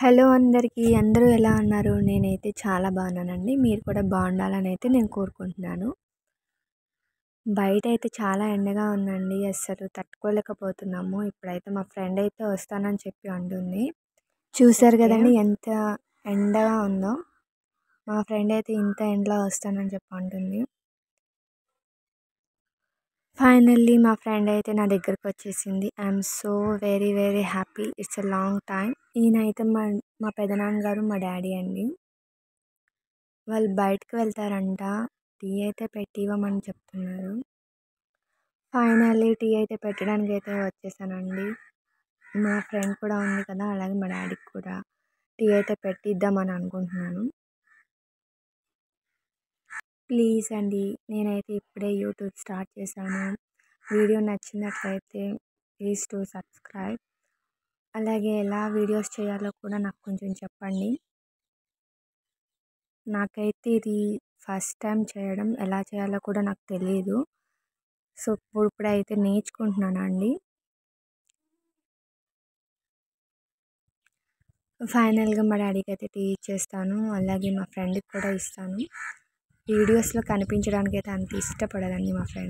Hello అందరికీ. అందరూ ఎలా ఉన్నారు? నేనైతే చాలా బాగున్నానండి. మీరు కూడా బాగుండాలని అయితే నేను కోరుకుంటున్నాను. బయటైతే చాలా ఎండగా ఉందండి. అస్సలు తట్టుకోలేకపోతున్నాము. ఇప్పుడైతే మా ఫ్రెండ్ అయితే వస్తానని చెప్పి అంటుంది. చూసారు కదండీ ఎంత ఎండగా ఉందో. మా ఫ్రెండ్ అయితే ఇంత ఎండలో వస్తానని చెప్పి అంటుంది. ఫైనల్లీ మా ఫ్రెండ్ అయితే నా దగ్గరకు వచ్చేసింది. I'm so very very happy. It's a long time. ఈయనైతే మా పెదనాన్నగారు, మా డాడీ అండి. వాళ్ళు బయటకు వెళ్తారంట. టీ అయితే పెట్టి ఇవ్వమని చెప్తున్నారు. ఫైనల్లీ టీ అయితే పెట్టడానికి అయితే వచ్చేసానండి. మా ఫ్రెండ్ కూడా ఉంది కదా, అలాగే మా డాడీకి కూడా టీ అయితే పెట్టిద్దామని అనుకుంటున్నాను. ప్లీజ్ అండి, నేనైతే ఇప్పుడే యూట్యూబ్ స్టార్ట్ చేశాను. వీడియో నచ్చినట్లయితే ప్లీజ్ టు సబ్స్క్రైబ్. అలాగే ఎలా వీడియోస్ చేయాలో కూడా నాకు కొంచెం చెప్పండి. నాకైతే ఇది ఫస్ట్ టైం చేయడం. ఎలా చేయాలో కూడా నాకు తెలియదు. సో ఇప్పుడైతే నేర్చుకుంటున్నానండి. ఫైనల్గా మా డాడీకి అయితే టీ ఇచ్చేస్తాను. అలాగే మా ఫ్రెండ్కి కూడా ఇస్తాను. వీడియోస్లో కనిపించడానికి అయితే అంత ఇష్టపడదండి మా ఫ్రెండ్.